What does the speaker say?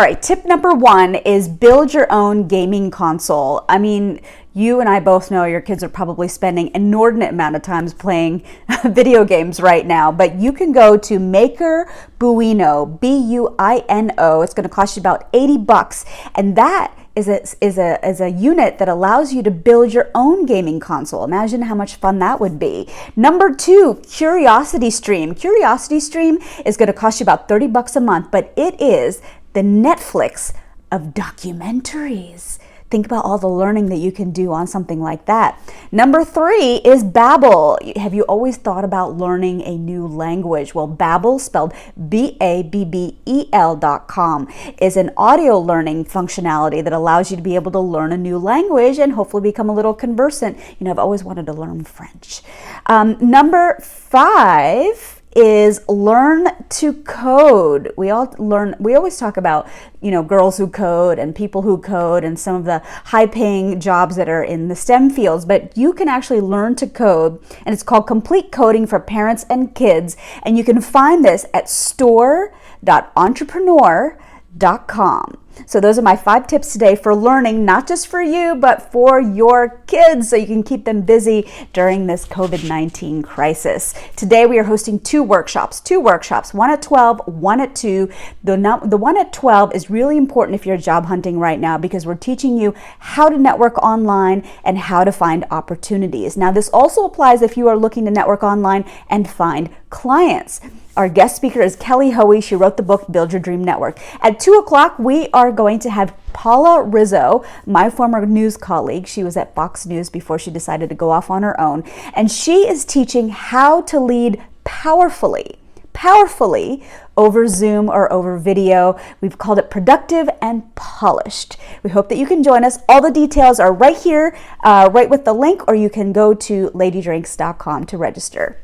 All right, tip number 1 is build your own gaming console. I mean, you and I both know your kids are probably spending inordinate amount of times playing video games right now, but you can go to Maker Buino, B-U-I-N-O. It's going to cost you about $80, and that is a unit that allows you to build your own gaming console. Imagine how much fun that would be. Number 2, CuriosityStream. CuriosityStream is going to cost you about $30 a month, but it is the Netflix of documentaries. Think about all the learning that you can do on something like that. Number 3 is Babbel. Have you always thought about learning a new language? Well, Babbel, spelled B-A-B-B-E-L.com, is an audio learning functionality that allows you to be able to learn a new language and hopefully become a little conversant. You know, I've always wanted to learn French. Number 5 is learn to code. We always talk about, you know, girls who code and people who code and some of the high-paying jobs that are in the STEM fields, but you can actually learn to code, and it's called Complete Coding for Parents and Kids, and you can find this at store.entrepreneur.com. So those are my 5 tips today for learning, not just for you, but for your kids, so you can keep them busy during this COVID-19 crisis. Today we are hosting 2 workshops, one at 12, one at 2. The one at 12 is really important if you're job hunting right now, because we're teaching you how to network online and how to find opportunities. Now, this also applies if you are looking to network online and find clients. Our guest speaker is Kelly Hoey. She wrote the book, Build Your Dream Network. At 2 o'clock, we are going to have Paula Rizzo, my former news colleague. She was at Fox News before she decided to go off on her own. And she is teaching how to lead powerfully over Zoom or over video. We've called it Productive and Polished. We hope that you can join us. All the details are right here, right with the link, or you can go to ladydrinks.com to register.